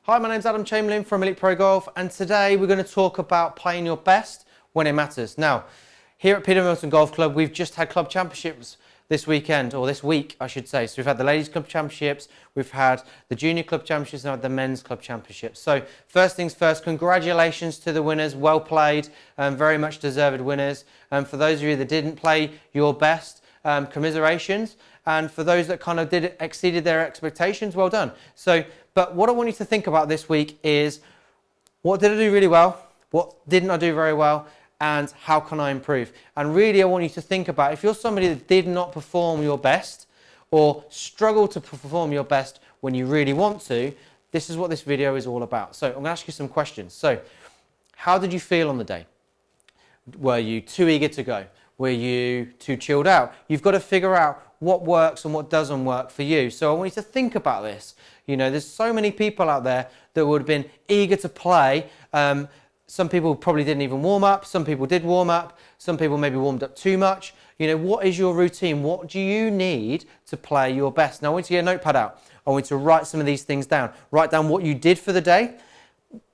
Hi, my name's Adam Chamberlain from Elite Pro Golf, and today we're going to talk about playing your best when it matters. Now, here at Peter Milton Golf Club, we've just had club championships this weekend, or this week, I should say. So we've had the ladies' club championships, we've had the junior club championships, and the men's club championships. So first things first, congratulations to the winners. Well played, very much deserved winners. For those of you that didn't play your best, commiserations. And for those that kind of exceeded their expectations, well done. But what I want you to think about this week is, what did I do really well? What didn't I do very well? And how can I improve? And really, I want you to think about, if you're somebody that did not perform your best or struggle to perform your best when you really want to, this is what this video is all about. So I'm going to ask you some questions. So how did you feel on the day? Were you too eager to go? Were you too chilled out? You've got to figure out what works and what doesn't work for you. So I want you to think about this. You know, there's so many people out there that would have been eager to play. Some people probably didn't even warm up. Some people did warm up. Some people maybe warmed up too much. You know, what is your routine? What do you need to play your best? Now, I want you to get a notepad out. I want you to write some of these things down. Write down what you did for the day,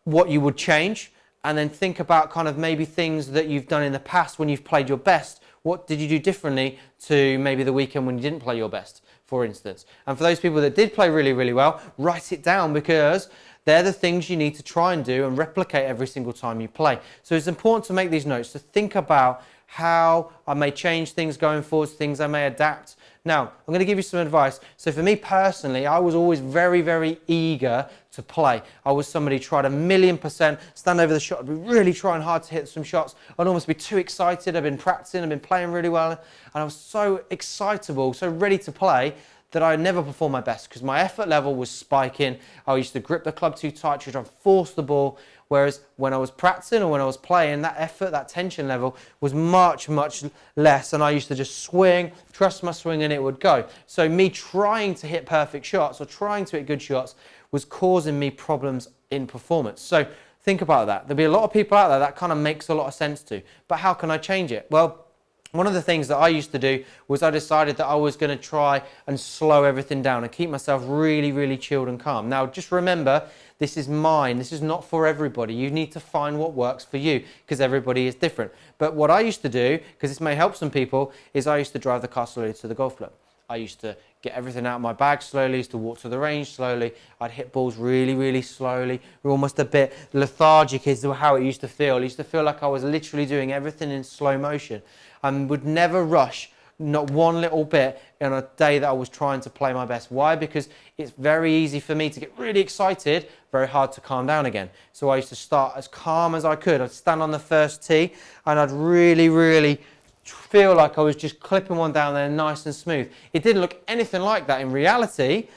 what you would change, and then think about kind of maybe things that you've done in the past when you've played your best. What did you do differently to maybe the weekend when you didn't play your best, for instance? And for those people that did play really, really well, write it down, because they're the things you need to try and do and replicate every single time you play. So it's important to make these notes, to think about how I may change things going forward, things I may adapt. Now, I'm going to give you some advice. So for me personally, I was always very, very eager to play. I was somebody who tried 1,000,000%, stand over the shot, I'd be really trying hard to hit some shots. I'd almost be too excited. I've been practicing, I've been playing really well, and I was so excitable, so ready to play, that I never performed my best because my effort level was spiking. I used to grip the club too tight to try and force the ball, whereas when I was practicing or when I was playing, that effort, that tension level was much, much less, and I used to just swing, trust my swing, and it would go. So me trying to hit perfect shots or trying to hit good shots was causing me problems in performance. So think about that. There'll be a lot of people out there that kind of makes a lot of sense to, but how can I change it? Well, one of the things that I used to do was I decided that I was going to try and slow everything down and keep myself really, really chilled and calm. Now, just remember, this is mine. This is not for everybody. You need to find what works for you, because everybody is different. But what I used to do, because this may help some people, is I used to drive the car slowly to the golf club. I used to get everything out of my bag slowly, used to walk to the range slowly. I'd hit balls really, really slowly. We're almost a bit lethargic is how it used to feel. It used to feel like I was literally doing everything in slow motion, and would never rush, not one little bit, on a day that I was trying to play my best. Why? Because it's very easy for me to get really excited, very hard to calm down again. So I used to start as calm as I could. I'd stand on the first tee, and I'd really, really feel like I was just clipping one down there nice and smooth. It didn't look anything like that in reality,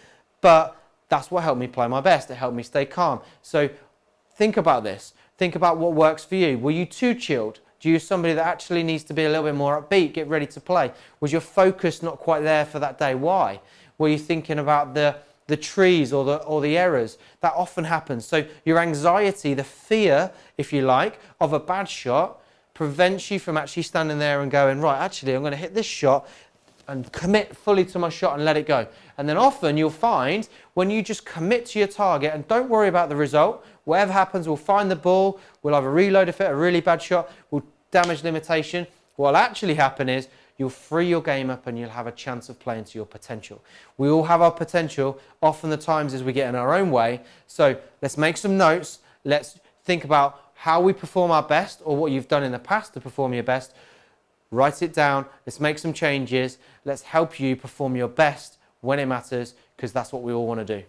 but that's what helped me play my best. It helped me stay calm. So think about this. Think about what works for you. Were you too chilled? Do you somebody that actually needs to be a little bit more upbeat, get ready to play? Was your focus not quite there for that day? Why? Were you thinking about the trees or the errors? That often happens. So your anxiety, the fear, if you like, of a bad shot prevents you from actually standing there and going, right, actually, I'm going to hit this shot and commit fully to my shot and let it go. And then often you'll find when you just commit to your target and don't worry about the result, whatever happens, we'll find the ball, we'll either reload if it's a really bad shot, we'll damage limitation. What'll actually happen is you'll free your game up and you'll have a chance of playing to your potential. We all have our potential. Often the times as we get in our own way. So let's make some notes. Let's think about how we perform our best, or what you've done in the past to perform your best. Write it down. Let's make some changes. Let's help you perform your best when it matters, because that's what we all want to do.